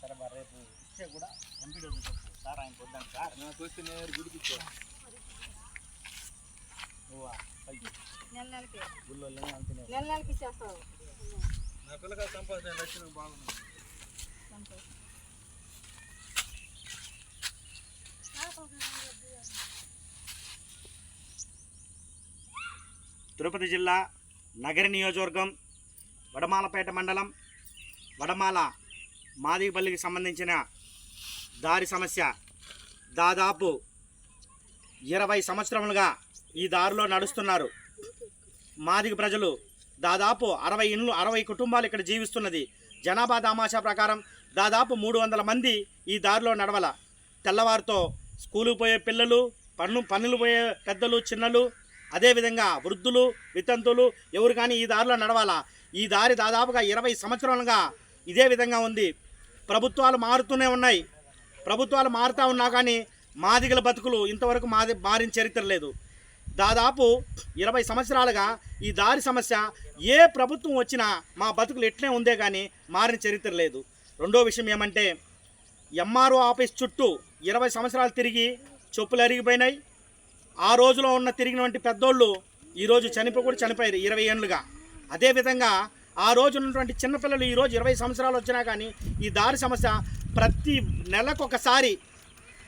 సరే మరి రేపు ఇస్తే కూడా ఎంపీడీ చెప్పు సార్ ఆయన వద్దాను సార్ నాకు వస్తే నేను గుడికి ఇచ్చా నువ్వా నెలకి ఇచ్చేస్తావు నా పిల్లగా సంపాదన లక్షణం బాగుంది తిరుపతి జిల్లా నగరి నియోజకవర్గం వడమాలపేట మండలం వడమాల మాదిగపల్లికి సంబంధించిన దారి సమస్య దాదాపు 20 సంవత్సరములుగా ఈ దారిలో నడుస్తున్నారు. మాదిగ ప్రజలు దాదాపు 60 కుటుంబాలు ఇక్కడ జీవిస్తున్నది. జనాభా దామాషా ప్రకారం దాదాపు 300 మంది ఈ దారిలో నడవల. తెల్లవారితో స్కూలుకు పోయే పిల్లలు, పనులు పోయే పెద్దలు, చిన్నలు, అదేవిధంగా వృద్ధులు, వితంతులు ఎవరు కానీ ఈ దారిలో నడవాలా. ఈ దారి దాదాపుగా 20 సంవత్సరాలుగా ఇదే విధంగా ఉంది. ప్రభుత్వాలు మారుతూనే ఉన్నాయి. ప్రభుత్వాలు మారుతూ ఉన్నా కానీ మాదిగల బతుకులు ఇంతవరకు మారిన చరిత్ర లేదు. దాదాపు 20 సంవత్సరాలుగా ఈ దారి సమస్య ఏ ప్రభుత్వం వచ్చినా మా బతుకులు ఎట్లే ఉందే కానీ మారిన చరిత్ర లేదు. రెండో విషయం ఏమంటే ఎంఆర్ఓ ఆఫీస్ చుట్టూ 20 సంవత్సరాలు తిరిగి చెప్పులు అరిగిపోయినాయి. ఆ రోజులో ఉన్న తిరిగినటువంటి పెద్దోళ్ళు ఈరోజు చనిపోయారు 20 ఏళ్ళుగా. అదేవిధంగా ఆ రోజు ఉన్నటువంటి చిన్నపిల్లలు ఈరోజు 20 సంవత్సరాలు వచ్చినా కానీ ఈ దారి సమస్య ప్రతి నెలకు ఒకసారి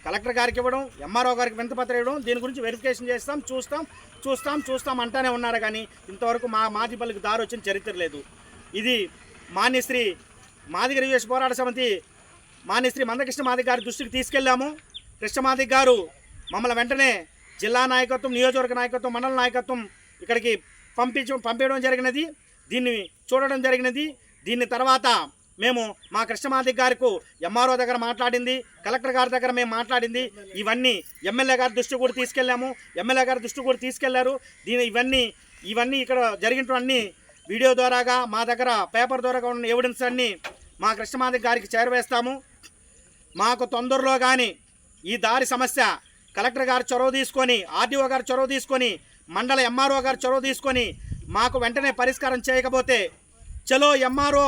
కలెక్టర్ గారికి ఇవ్వడం, ఎంఆర్ఓ గారికి వినతిపత్రం ఇవ్వడం, దీని గురించి వెరిఫికేషన్ చేస్తాం, చూస్తాం అంటానే ఉన్నారు కానీ ఇంతవరకు మా మాదిగపల్లికి దారి వచ్చిన చరిత్ర లేదు. ఇది మాన్యశ్రీ మాదిగ రిజర్వేషన్ పోరాట సమితి మాన్యశ్రీ మందకృష్ణ మాదిగ గారి దృష్టికి తీసుకెళ్ళాము. కృష్ణ మాదిగ గారు మమ్మల్ని వెంటనే జిల్లా నాయకత్వం, నియోజకవర్గ నాయకత్వం, మండల నాయకత్వం ఇక్కడికి పంపించడం జరిగినది. దీన్ని చూడడం జరిగినది. దీని తర్వాత మేము మా కృష్ణమాదిగ గారికి ఎంఆర్ఓ దగ్గర మాట్లాడింది, కలెక్టర్ గారి దగ్గర మేము మాట్లాడింది. ఇవన్నీ ఎమ్మెల్యే గారి దృష్టి కూడా తీసుకెళ్ళాము. ఎమ్మెల్యే గారి దృష్టి కూడా తీసుకెళ్లారు. ఇవన్నీ ఇక్కడ జరిగినవన్నీ వీడియో ద్వారాగా మా దగ్గర పేపర్ ద్వారా ఉన్న ఎవిడెన్స్ అన్నీ మా కృష్ణమాదిగ గారికి చేరవేస్తాము. మాకు తొందరలో కానీ ఈ దారి సమస్య కలెక్టర్ గారు చొరవ తీసుకొని, ఆర్డీఓ గారు చొరవ తీసుకొని, మండల ఎంఆర్ఓ గారు చొరవ తీసుకొని మాకు వెంటనే పరిష్కారం చేయకపోతే చలో ఎంఆర్ఓ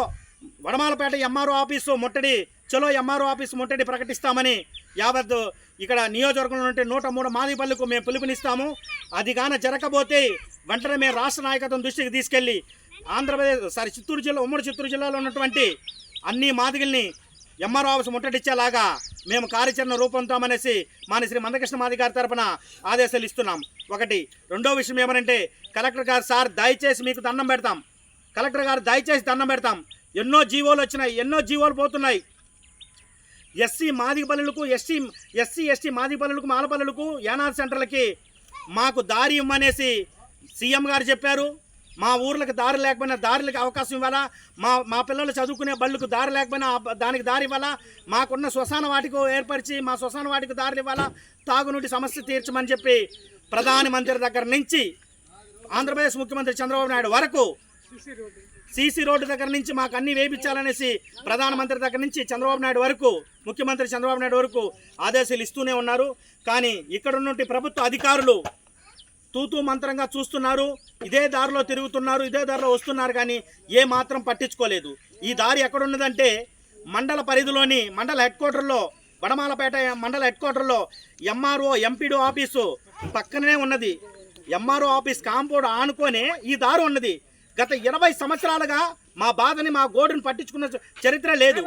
వడమాలపేట ఎంఆర్ఓ ఆఫీసు ముట్టడి, చలో ఎంఆర్ఓ ఆఫీసు ముట్టడి ప్రకటిస్తామని యావత్ ఇక్కడ నియోజకవర్గంలో ఉంటే 103 మాదిగపల్లికు మేము పిలుపునిస్తాము. అది కాన జరగకపోతే వెంటనే మేము రాష్ట్ర నాయకత్వం దృష్టికి తీసుకెళ్ళి ఉమ్మడి చిత్తూరు జిల్లాలో ఉన్నటువంటి అన్ని మాదిగల్ని ఎంఆర్ఓ ఆఫీసు ముట్టడిచ్చేలాగా మేము కార్యాచరణ రూపొందుతామనేసి మాన్యశ్రీ మందకృష్ణ మాదిగ గారి తరపున ఆదేశాలు ఇస్తున్నాం. ఒకటి. రెండో విషయం ఏమనంటే కలెక్టర్ గారు సార్ దయచేసి మీకు దండం పెడతాం, కలెక్టర్ గారు దయచేసి దండం పెడతాం. ఎన్నో జీవోలు వచ్చినాయి, ఎన్నో జీవోలు పోతున్నాయి. ఎస్సీ మాదిగపల్లులకు, ఎస్సీ మాదిగపల్లులకు, మాలపల్లులకు, యానాది సెంటర్లకి మాకు దారి ఇవ్వమనేసి సీఎం గారు చెప్పారు. మా ఊర్లకు దారి లేకపోయినా దారులకు అవకాశం ఇవ్వాలా, మా పిల్లలు చదువుకునే బళ్ళకు దారి లేకపోయినా దానికి దారి ఇవ్వాలా, మాకున్న శ్మశాన వాటికి ఏర్పరిచి మా శ్మశాన వాటికి దారులు ఇవ్వాలా, తాగునీటి సమస్య తీర్చమని చెప్పి ప్రధానమంత్రి దగ్గర నుంచి ఆంధ్రప్రదేశ్ ముఖ్యమంత్రి చంద్రబాబు నాయుడు వరకు సీసీ రోడ్డు దగ్గర నుంచి మాకు అన్నీ వేయించాలనేసి ప్రధానమంత్రి దగ్గర నుంచి చంద్రబాబు నాయుడు వరకు, ముఖ్యమంత్రి చంద్రబాబు నాయుడు వరకు ఆదేశాలు ఇస్తూనే ఉన్నారు. కానీ ఇక్కడ ఉన్నటువంటి ప్రభుత్వ అధికారులు తూతూ మంత్రంగా చూస్తున్నారు, ఇదే దారిలో తిరుగుతున్నారు, ఇదే దారిలో వస్తున్నారు, కానీ ఏ మాత్రం పట్టించుకోలేదు. ఈ దారి ఎక్కడున్నదంటే మండల పరిధిలోని మండల హెడ్ క్వార్టర్లో, వడమాలపేట మండల హెడ్ క్వార్టర్లో ఎంఆర్ఓ ఎంపీడీ ఆఫీసు పక్కనే ఉన్నది. ఎంఆర్ఓ ఆఫీస్ కాంపౌండ్ ఆనుకొనే ఈ దారి ఉన్నది. గత 20 సంవత్సరాలుగా మా బాధని, మా గోడుని పట్టించుకున్న చరిత్ర లేదు.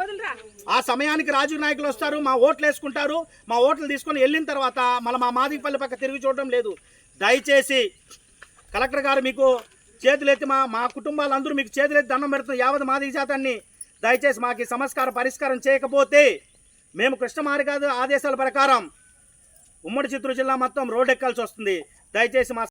ఆ సమయానికి రాజకీయ నాయకులు వస్తారు, మా ఓట్లు వేసుకుంటారు, మా ఓట్లు తీసుకొని వెళ్ళిన తర్వాత మళ్ళీ మా మాదిగపల్లి పక్క తిరిగి చూడడం లేదు. దయచేసి కలెక్టర్ గారు మీకు చేతులెత్తి మా కుటుంబాలందరూ మీకు చేతులెత్తి దండం పెడుతున్న యావత్ మాదిగ జాతాన్ని దయచేసి మాకు ఈ పరిష్కారం చేయకపోతే మేము కృష్ణమాదిగ ఆదేశాల ప్రకారం ఉమ్మడి చిత్తూరు జిల్లా మొత్తం రోడ్డు ఎక్కాల్సి వస్తుంది. దయచేసి మా